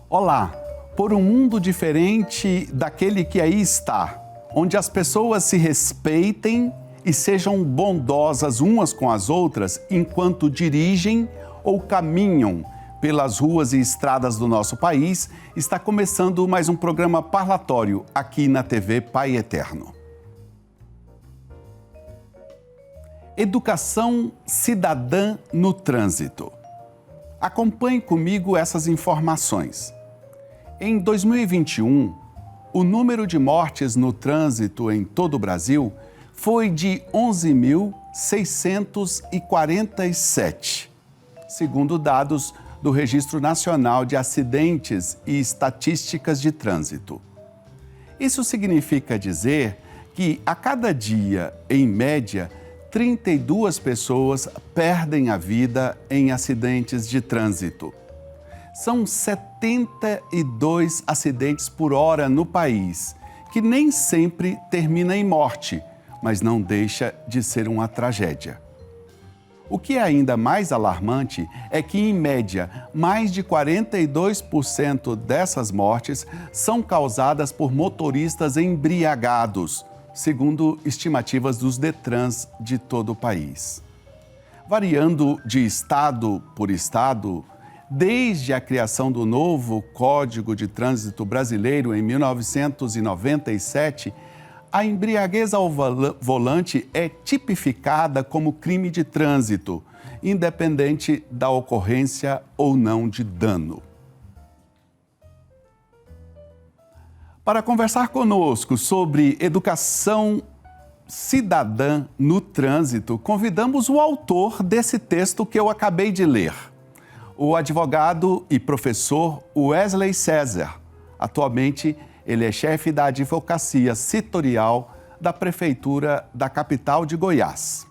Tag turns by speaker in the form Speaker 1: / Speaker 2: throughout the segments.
Speaker 1: Olá, por um mundo diferente daquele que aí está, onde as pessoas se respeitem e sejam bondosas umas com as outras enquanto dirigem ou caminham pelas ruas e estradas do nosso país, está começando mais um programa parlatório aqui na TV Pai Eterno. Educação cidadã no trânsito. Acompanhe comigo essas informações. Em 2021, o número de mortes no trânsito em todo o Brasil foi de 11.647, segundo dados do Registro Nacional de Acidentes e Estatísticas de Trânsito. Isso significa dizer que a cada dia, em média, 32 pessoas perdem a vida em acidentes de trânsito. São 72 acidentes por hora no país, que nem sempre termina em morte, mas não deixa de ser uma tragédia. O que é ainda mais alarmante é que, em média, mais de 42% dessas mortes são causadas por motoristas embriagados, segundo estimativas dos Detrans de todo o país. Variando de estado por estado, desde a criação do novo Código de Trânsito Brasileiro em 1997, a embriaguez ao volante é tipificada como crime de trânsito, independente da ocorrência ou não de dano. Para conversar conosco sobre educação cidadã no trânsito, convidamos o autor desse texto que eu acabei de ler, o advogado e professor Wesley César. Atualmente, ele é chefe da Advocacia Setorial da Prefeitura da capital de Goiás.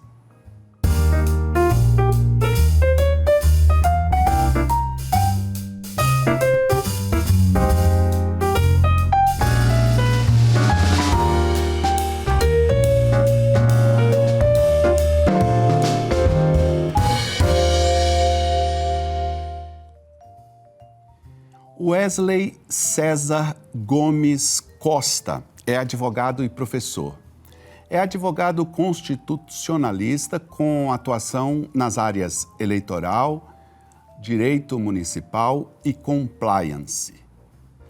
Speaker 1: Wesley César Gomes Costa é advogado e professor. É advogado constitucionalista com atuação nas áreas eleitoral, direito municipal e compliance.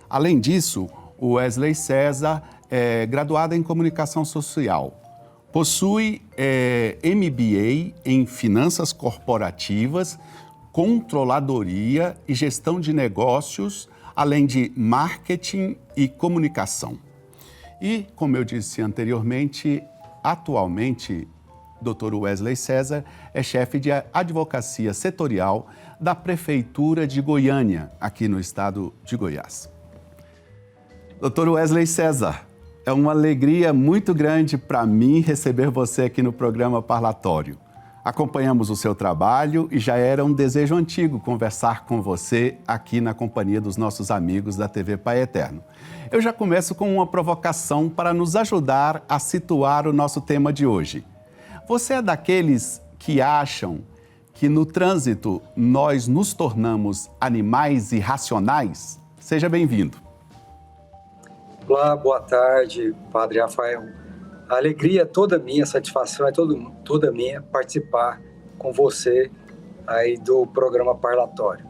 Speaker 1: Além disso, o Wesley César é graduado em comunicação social. Possui MBA em finanças corporativas, controladoria e gestão de negócios, além de marketing e comunicação. E, como eu disse anteriormente, atualmente, Dr. Wesley César é chefe de advocacia setorial da Prefeitura de Goiânia, aqui no estado de Goiás. Dr. Wesley César, é uma alegria muito grande para mim receber você aqui no programa Parlatório. Acompanhamos o seu trabalho e já era um desejo antigo conversar com você aqui na companhia dos nossos amigos da TV Pai Eterno. Eu já começo com uma provocação para nos ajudar a situar o nosso tema de hoje. Você é daqueles que acham que no trânsito nós nos tornamos animais irracionais? Seja bem-vindo.
Speaker 2: Olá, boa tarde, Padre Rafael. A alegria é toda minha, a satisfação é toda minha participar com você aí do programa Parlatório.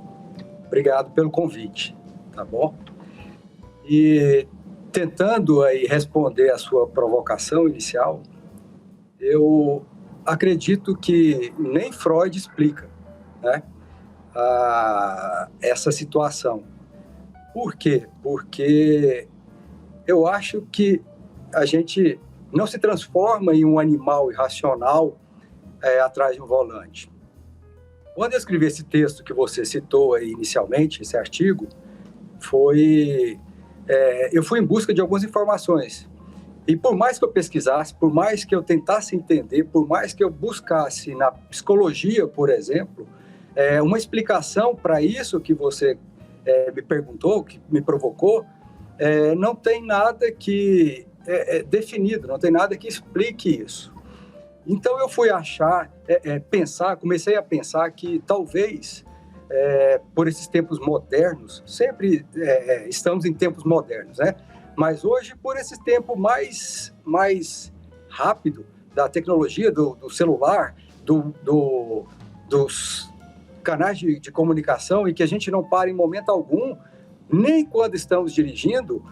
Speaker 2: Obrigado pelo convite, tá bom? E tentando aí responder a sua provocação inicial, eu acredito que nem Freud explica, né, essa situação. Por quê? Porque eu acho que a gente não se transforma em um animal irracional atrás de um volante. Quando eu escrevi esse texto que você citou aí inicialmente, esse artigo, eu fui em busca de algumas informações. E por mais que eu pesquisasse, por mais que eu tentasse entender, por mais que eu buscasse na psicologia, por exemplo, uma explicação para isso que você me perguntou, que me provocou, não tem nada que definido, não tem nada que explique isso. Então eu fui comecei a pensar que talvez por esses tempos modernos, sempre estamos em tempos modernos, né? Mas hoje, por esse tempo mais rápido da tecnologia, do celular, dos canais de comunicação, e que a gente não para em momento algum, nem quando estamos dirigindo,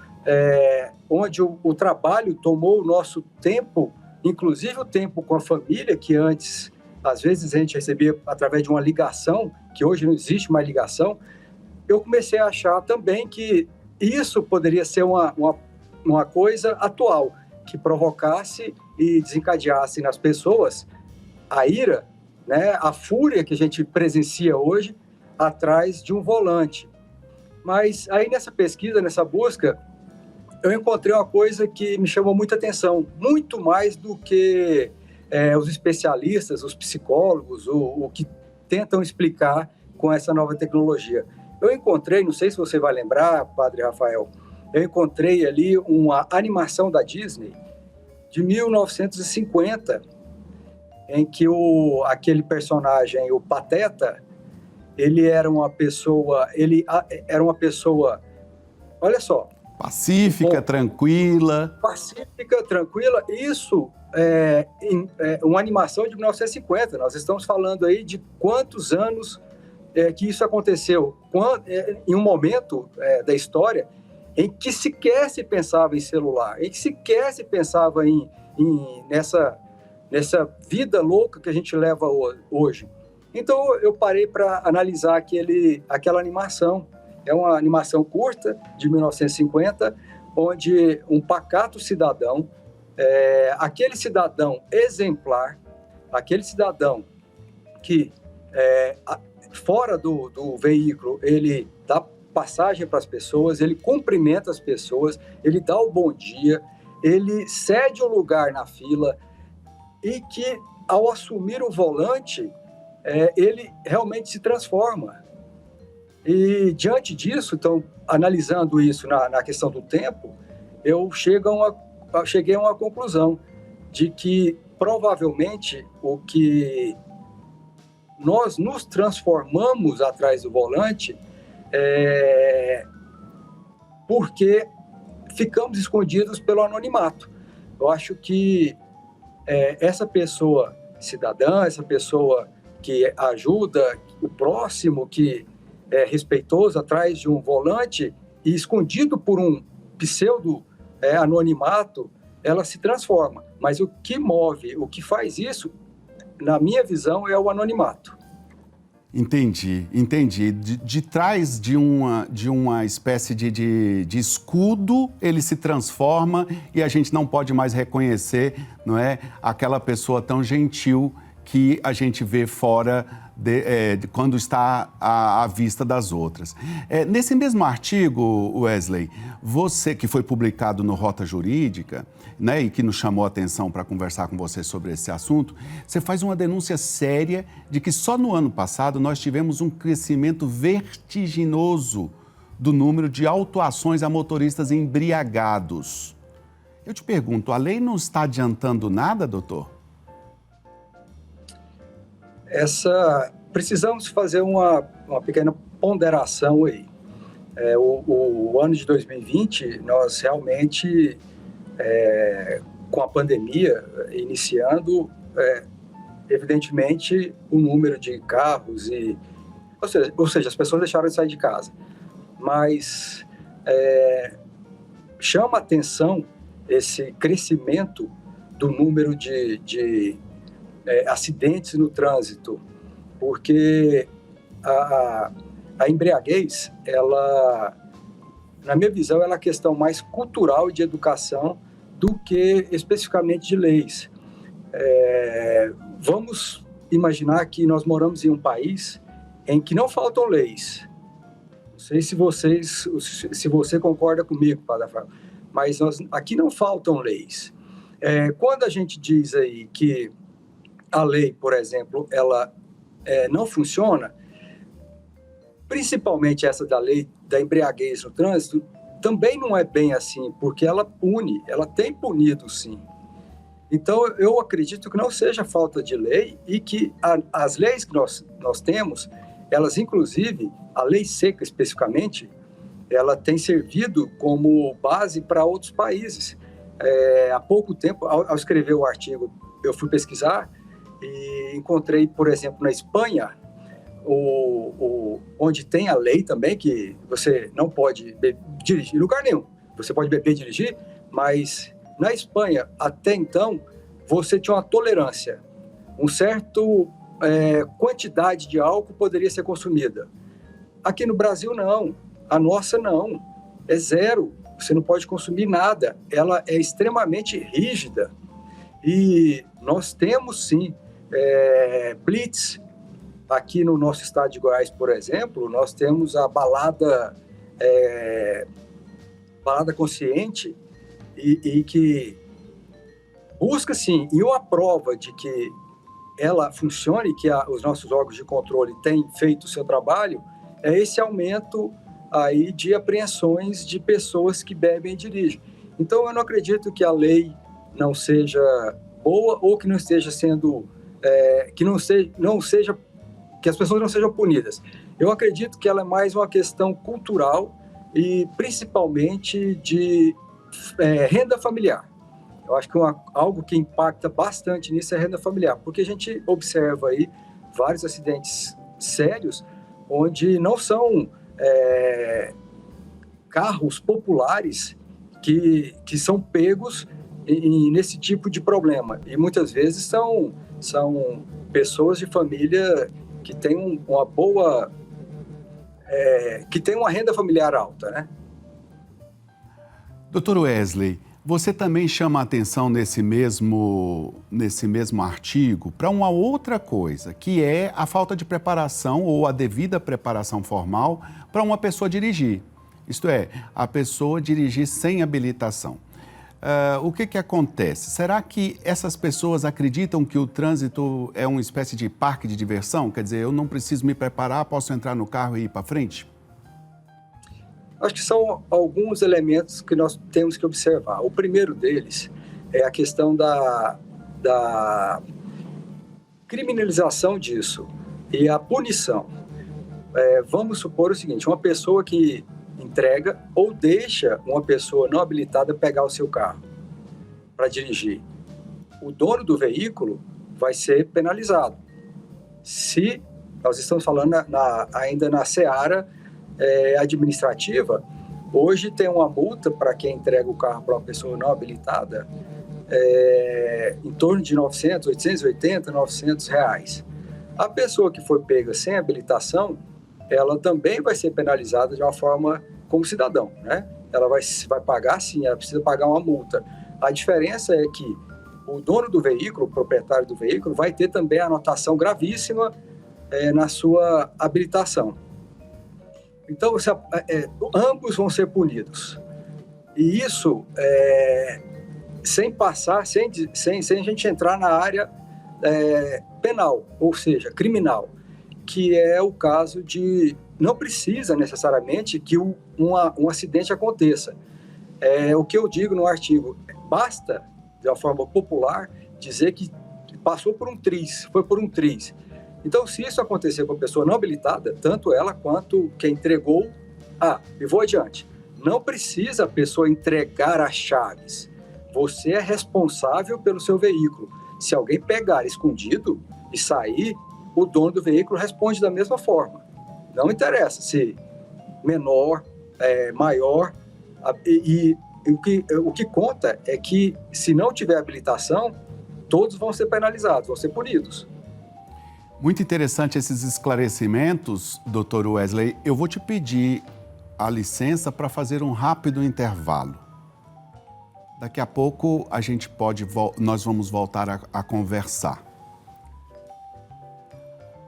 Speaker 2: onde o trabalho tomou o nosso tempo, inclusive o tempo com a família, que antes, às vezes, a gente recebia através de uma ligação, que hoje não existe mais ligação. Eu comecei a achar também que isso poderia ser uma coisa atual, que provocasse e desencadeasse nas pessoas a ira, né, a fúria que a gente presencia hoje atrás de um volante. Mas aí nessa pesquisa, nessa busca, eu encontrei uma coisa que me chamou muita atenção, muito mais do que os especialistas, os psicólogos, o que tentam explicar com essa nova tecnologia. Eu encontrei, não sei se você vai lembrar, Padre Rafael, eu encontrei ali uma animação da Disney de 1950, em que aquele personagem, o Pateta, ele era uma pessoa, olha só,
Speaker 1: pacífica, tranquila.
Speaker 2: Pacífica, tranquila. Isso uma animação de 1950. Nós estamos falando aí de quantos anos que isso aconteceu. Em um momento da história em que sequer se pensava em celular, em que sequer se pensava nessa vida louca que a gente leva hoje. Então, eu parei para analisar aquela animação. É uma animação curta, de 1950, onde um pacato cidadão, aquele cidadão exemplar, aquele cidadão que, fora do veículo, ele dá passagem para as pessoas, ele cumprimenta as pessoas, ele dá o bom dia, ele cede um lugar na fila, e que, ao assumir o volante, ele realmente se transforma. E, diante disso, então, analisando isso na questão do tempo, eu cheguei a uma conclusão de que, provavelmente, o que nós nos transformamos atrás do volante porque ficamos escondidos pelo anonimato. Eu acho que essa pessoa cidadã, essa pessoa que ajuda o próximo, que é respeitoso atrás de um volante e escondido por um pseudo anonimato, ela se transforma. Mas o que move, o que faz isso, na minha visão, é o anonimato.
Speaker 1: Entendi. De trás de uma espécie de escudo, ele se transforma e a gente não pode mais reconhecer, não é, aquela pessoa tão gentil que a gente vê fora quando está à vista das outras. Nesse mesmo artigo, Wesley, você que foi publicado no Rota Jurídica, né, e que nos chamou a atenção para conversar com você sobre esse assunto, você faz uma denúncia séria de que só no ano passado nós tivemos um crescimento vertiginoso do número de autuações a motoristas embriagados. Eu te pergunto, a lei não está adiantando nada, doutor?
Speaker 2: Precisamos fazer uma pequena ponderação aí. O ano de 2020, nós realmente, com a pandemia iniciando, evidentemente, o número de carros, ou seja, as pessoas deixaram de sair de casa. Mas chama a atenção esse crescimento do número de acidentes no trânsito, porque a embriaguez, ela, na minha visão, ela é uma questão mais cultural e de educação do que especificamente de leis. Vamos imaginar que nós moramos em um país em que não faltam leis. Não sei se você concorda comigo, Padre Rafael, mas aqui não faltam leis. Quando a gente diz aí que a lei, por exemplo, ela não funciona, principalmente essa da lei da embriaguez no trânsito, também não é bem assim, porque ela tem punido sim. Então, eu acredito que não seja falta de lei e que as leis que nós temos, Elas, inclusive, a lei seca especificamente, ela tem servido como base para outros países. Há pouco tempo, ao escrever o artigo, eu fui pesquisar e encontrei, por exemplo, na Espanha, onde tem a lei também que você não pode dirigir em lugar nenhum. Você pode beber e dirigir, mas na Espanha, até então, você tinha uma tolerância. Um certo quantidade de álcool poderia ser consumida. Aqui no Brasil, não. A nossa, não. É zero. Você não pode consumir nada. Ela é extremamente rígida. E nós temos, sim, blitz. Aqui no nosso estado de Goiás, por exemplo, nós temos a balada consciente e que busca, sim, e uma prova de que ela funcione, que os nossos órgãos de controle têm feito o seu trabalho, é esse aumento aí de apreensões de pessoas que bebem e dirigem. Então, eu não acredito que a lei não seja boa ou que não esteja sendo, que as pessoas não sejam punidas. Eu acredito que ela é mais uma questão cultural e principalmente de renda familiar. Eu acho que algo que impacta bastante nisso é a renda familiar, porque a gente observa aí vários acidentes sérios onde não são carros populares que são pegos nesse tipo de problema. E muitas vezes são pessoas de família que têm uma boa... que têm uma renda familiar alta, né?
Speaker 1: Dr. Wesley, você também chama a atenção nesse mesmo artigo para uma outra coisa, que é a falta de preparação ou a devida preparação formal para uma pessoa dirigir. Isto é, a pessoa dirigir sem habilitação. O que acontece? Será que essas pessoas acreditam que o trânsito é uma espécie de parque de diversão? Quer dizer, eu não preciso me preparar, posso entrar no carro e ir para frente?
Speaker 2: Acho que são alguns elementos que nós temos que observar. O primeiro deles é a questão da criminalização disso e a punição. Vamos supor o seguinte, uma pessoa que entrega ou deixa uma pessoa não habilitada pegar o seu carro para dirigir. O dono do veículo vai ser penalizado. Se nós estamos falando ainda na seara administrativa, hoje tem uma multa para quem entrega o carro para uma pessoa não habilitada em torno de 900, 880, 900 reais. A pessoa que for pega sem habilitação, ela também vai ser penalizada de uma forma como cidadão, né? Ela vai pagar, sim, ela precisa pagar uma multa. A diferença é que o dono do veículo, o proprietário do veículo, vai ter também a anotação gravíssima na sua habilitação. Então, ambos vão ser punidos. E isso sem a gente entrar na área penal, ou seja, criminal, que é o caso de... Não precisa necessariamente que um acidente aconteça. O que eu digo no artigo, basta, de uma forma popular, dizer que passou por um triz, foi por um triz. Então, se isso acontecer com a pessoa não habilitada, tanto ela quanto quem entregou... e vou adiante. Não precisa a pessoa entregar as chaves. Você é responsável pelo seu veículo. Se alguém pegar escondido e sair, o dono do veículo responde da mesma forma. Não interessa se menor, maior. O que conta é que, se não tiver habilitação, todos vão ser penalizados, vão ser punidos.
Speaker 1: Muito interessante esses esclarecimentos, Dr. Wesley. Eu vou te pedir a licença para fazer um rápido intervalo. Daqui a pouco nós vamos voltar a conversar.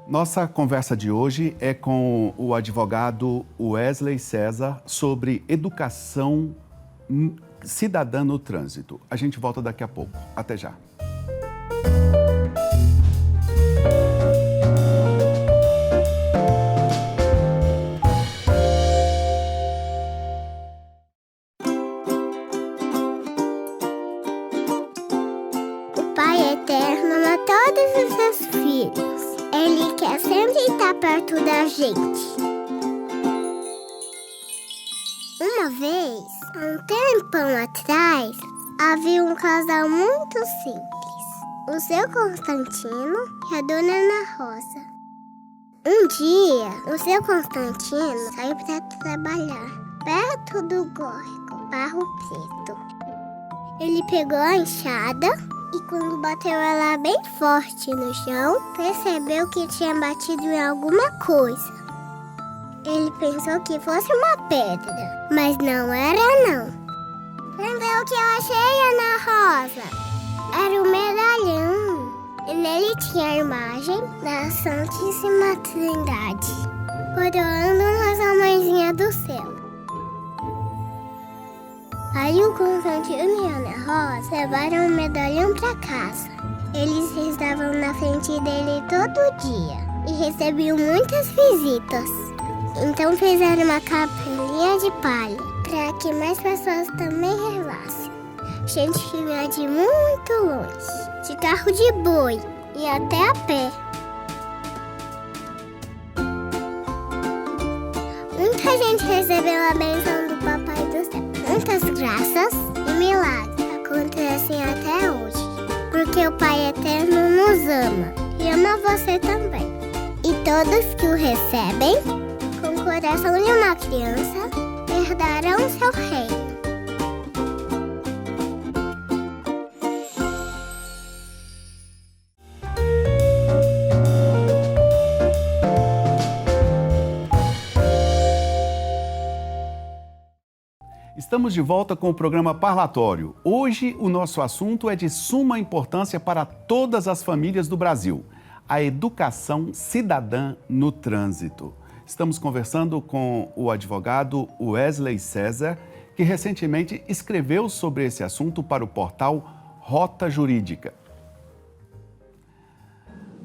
Speaker 1: Nossa conversa de hoje é com o advogado Wesley César sobre educação cidadã no trânsito. A gente volta daqui a pouco. Até já.
Speaker 3: O Pai Eterno ama todos os seus filhos. Ele quer sempre estar perto da gente. Uma vez, há um tempão atrás, havia um casal muito simples. O seu Constantino e a dona Ana Rosa. Um dia, o seu Constantino saiu para trabalhar perto do córrego Barro Preto. Ele pegou a enxada e quando bateu ela bem forte no chão, percebeu que tinha batido em alguma coisa. Ele pensou que fosse uma pedra, mas não era não. Vem ver o que eu achei, Ana Rosa. Era um medalhão. E nele tinha a imagem da Santíssima Trindade, coroando Nossa Mãezinha do Céu. Aí o Constantino e a Ana Rosa levaram o medalhão para casa. Eles estavam na frente dele todo dia e recebiam muitas visitas. Então fizeram uma capelinha de palha para que mais pessoas também rezassem. Gente que vinha de muito longe, de carro de boi e até a pé. Muita gente recebeu a bênção do Papai do Céu. Muitas graças e milagres acontecem até hoje, porque o Pai Eterno nos ama e ama você também. E todos que o recebem, com o coração de uma criança, herdarão seu reino.
Speaker 1: Estamos de volta com o programa Parlatório. Hoje o nosso assunto é de suma importância para todas as famílias do Brasil: a educação cidadã no trânsito. Estamos conversando com o advogado Wesley César, que recentemente escreveu sobre esse assunto para o portal Rota Jurídica.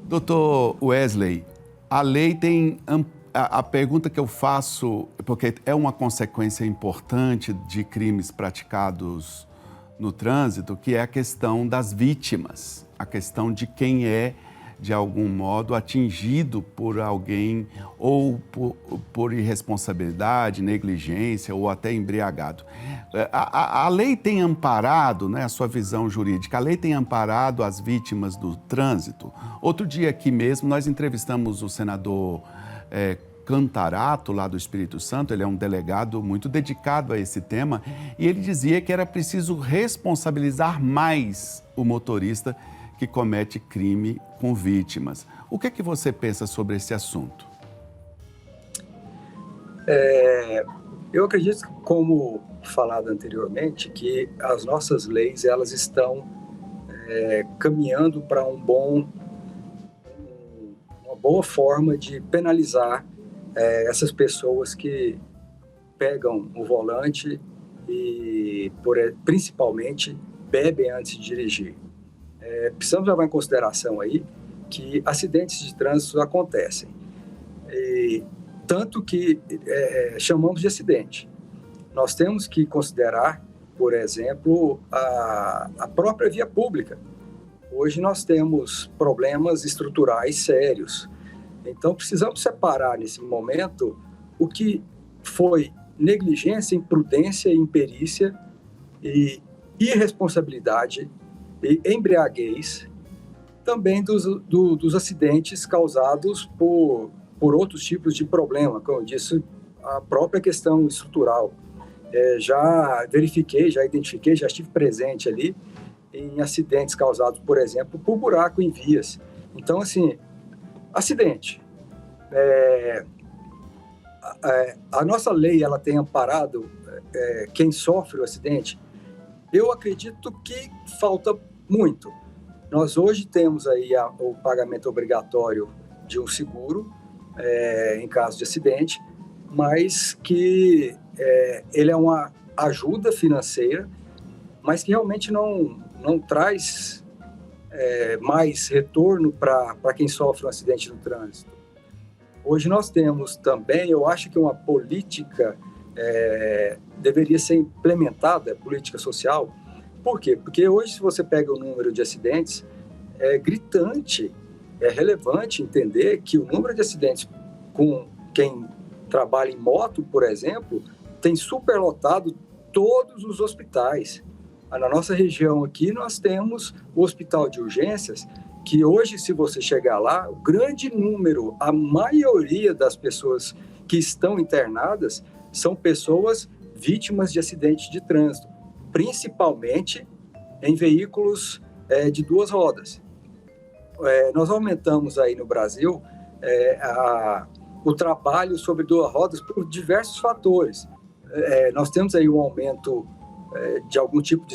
Speaker 1: Doutor Wesley, a lei tem a pergunta que eu faço, porque é uma consequência importante de crimes praticados no trânsito, que é a questão das vítimas, a questão de quem é, de algum modo, atingido por alguém ou por irresponsabilidade, negligência ou até embriagado. A lei tem amparado, né, a sua visão jurídica, a lei tem amparado as vítimas do trânsito. Outro dia aqui mesmo nós entrevistamos o senador Cantarato, lá do Espírito Santo. Ele é um delegado muito dedicado a esse tema e ele dizia que era preciso responsabilizar mais o motorista que comete crime com vítimas. O que é que você pensa sobre esse assunto?
Speaker 2: Eu acredito, como falado anteriormente, que as nossas leis elas estão caminhando para uma boa forma de penalizar essas pessoas que pegam o volante e, principalmente, bebem antes de dirigir. Precisamos levar em consideração aí que acidentes de trânsito acontecem, tanto que chamamos de acidente. Nós temos que considerar, por exemplo, a própria via pública. Hoje nós temos problemas estruturais sérios. Então, precisamos separar, nesse momento, o que foi negligência, imprudência, imperícia e irresponsabilidade e embriaguez, também dos acidentes causados por outros tipos de problema, como eu disse, a própria questão estrutural. Já verifiquei, já identifiquei, já estive presente ali em acidentes causados, por exemplo, por buraco em vias. Então, assim, acidente. A nossa lei ela tem amparado quem sofre o acidente. Eu acredito que falta muito. Nós hoje temos aí o pagamento obrigatório de um seguro em caso de acidente, mas que ele é uma ajuda financeira, mas que realmente não traz mais retorno para quem sofre um acidente no trânsito. Hoje nós temos também, eu acho que uma política deveria ser implementada, política social. Por quê? Porque hoje, se você pega o número de acidentes, é gritante é relevante entender que o número de acidentes com quem trabalha em moto, por exemplo, tem superlotado todos os hospitais. Na nossa região aqui, nós temos o hospital de urgências, que hoje, se você chegar lá, o grande número, a maioria das pessoas que estão internadas são pessoas vítimas de acidentes de trânsito, principalmente em veículos de 2 rodas. Nós aumentamos aí no Brasil o trabalho sobre 2 rodas por diversos fatores. Nós temos aí um aumento de alguns tipos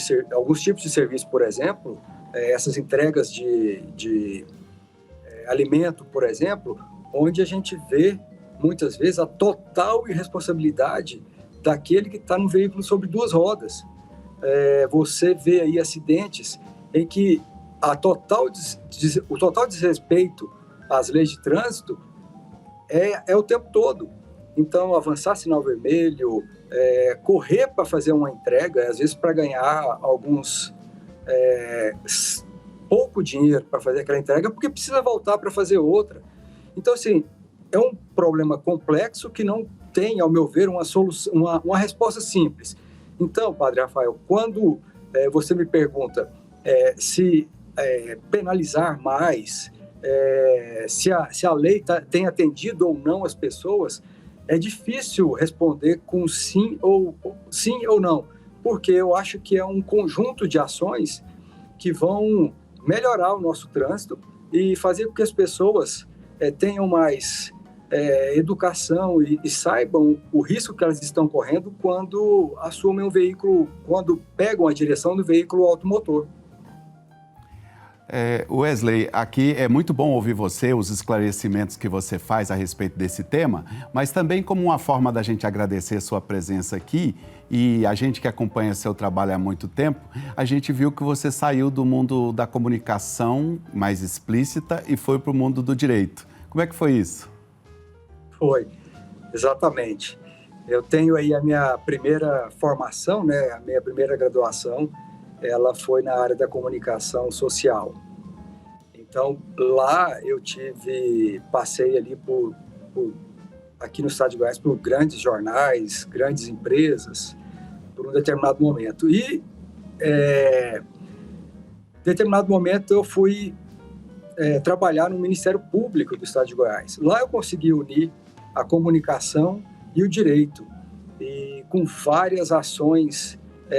Speaker 2: de serviço, por exemplo, essas entregas de alimento, por exemplo, onde a gente vê, muitas vezes, a total irresponsabilidade daquele que está no veículo sobre 2 rodas. Você vê aí acidentes em que o total desrespeito às leis de trânsito é o tempo todo. Então, avançar sinal vermelho, correr para fazer uma entrega, às vezes para ganhar pouco dinheiro para fazer aquela entrega, porque precisa voltar para fazer outra. Então, assim, é um problema complexo que não tem, ao meu ver, uma solução, uma resposta simples. Então, Padre Rafael, quando você me pergunta se penalizar mais, se a lei tem atendido ou não as pessoas, é difícil responder com sim ou não, porque eu acho que é um conjunto de ações que vão melhorar o nosso trânsito e fazer com que as pessoas tenham mais educação e saibam o risco que elas estão correndo quando assumem um veículo, quando pegam a direção do veículo automotor.
Speaker 1: Wesley, aqui é muito bom ouvir você, os esclarecimentos que você faz a respeito desse tema, mas também como uma forma da gente agradecer sua presença aqui, e a gente que acompanha seu trabalho há muito tempo, a gente viu que você saiu do mundo da comunicação mais explícita e foi para o mundo do direito. Como é que foi isso?
Speaker 2: Foi, exatamente. Eu tenho aí a minha primeira formação, né, a minha primeira graduação, ela foi na área da comunicação social. Então, lá eu passei ali aqui no estado de Goiás, por grandes jornais, grandes empresas, por um determinado momento. E, em determinado momento, eu fui trabalhar no Ministério Público do estado de Goiás. Lá eu consegui unir a comunicação e o direito, e com várias ações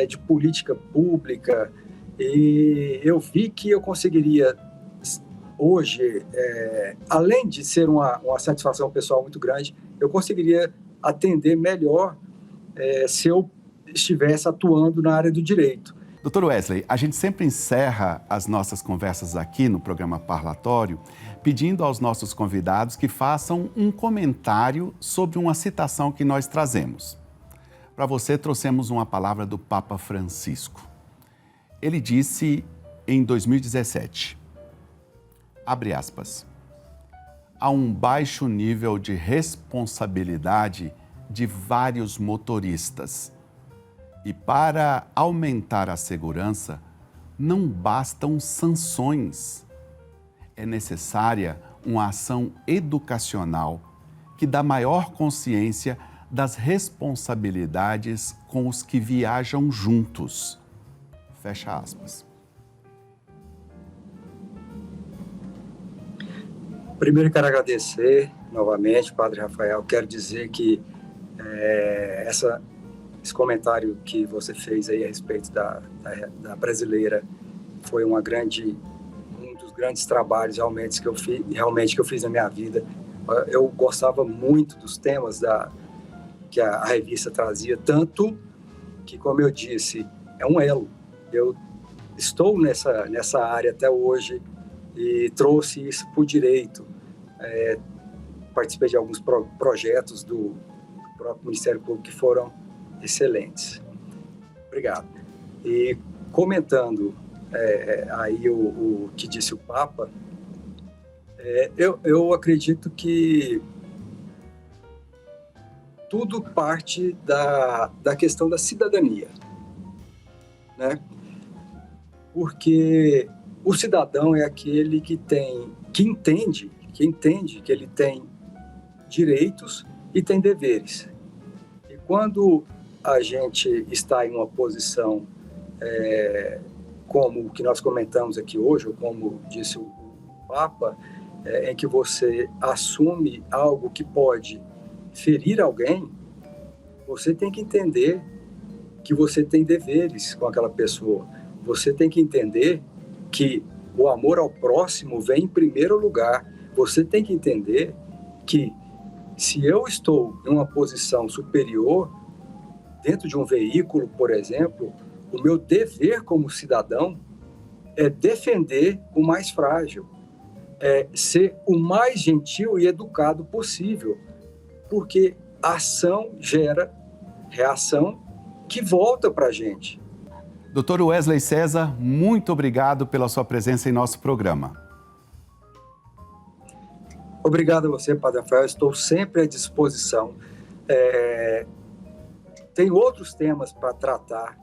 Speaker 2: de política pública, e eu vi que eu conseguiria, hoje, além de ser uma satisfação pessoal muito grande, eu conseguiria atender melhor se eu estivesse atuando na área do direito.
Speaker 1: Doutor Wesley, a gente sempre encerra as nossas conversas aqui no programa Parlatório pedindo aos nossos convidados que façam um comentário sobre uma citação que nós trazemos. Para você, trouxemos uma palavra do Papa Francisco. Ele disse em 2017, abre aspas, há um baixo nível de responsabilidade de vários motoristas. E para aumentar a segurança, não bastam sanções. É necessária uma ação educacional que dá maior consciência das responsabilidades com os que viajam juntos. Fecha aspas.
Speaker 2: Primeiro, quero agradecer novamente, Padre Rafael. Quero dizer que esse comentário que você fez aí a respeito da brasileira foi um dos grandes trabalhos realmente que eu fiz na minha vida. Eu gostava muito dos temas que a revista trazia, tanto que, como eu disse, é um elo. Eu estou nessa área até hoje e trouxe isso para o direito. Participei de alguns projetos do próprio Ministério Público que foram excelentes. Obrigado. E comentando aí o que disse o Papa, eu acredito que tudo parte da questão da cidadania, né? Porque o cidadão é aquele que que entende que ele tem direitos e tem deveres. E quando a gente está em uma posição como o que nós comentamos aqui hoje, ou como disse o Papa, em que você assume algo que pode ferir alguém, você tem que entender que você tem deveres com aquela pessoa. Você tem que entender que o amor ao próximo vem em primeiro lugar. Você tem que entender que se eu estou em uma posição superior, dentro de um veículo, por exemplo, o meu dever como cidadão é defender o mais frágil, é ser o mais gentil e educado possível, porque a ação gera reação que volta para a gente.
Speaker 1: Dr. Wesley César, muito obrigado pela sua presença em nosso programa.
Speaker 2: Obrigado a você, Padre Rafael. Estou sempre à disposição. Tem outros temas para tratar,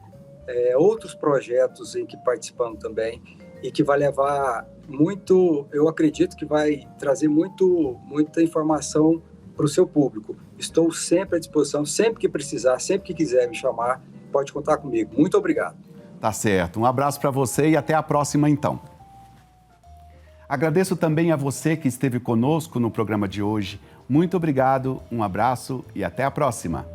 Speaker 2: outros projetos em que participamos também, e que vai levar muito, eu acredito que vai trazer muita informação para o seu público. Estou sempre à disposição, sempre que precisar, sempre que quiser me chamar, pode contar comigo. Muito obrigado.
Speaker 1: Tá certo. Um abraço para você e até a próxima, então. Agradeço também a você que esteve conosco no programa de hoje. Muito obrigado, um abraço e até a próxima.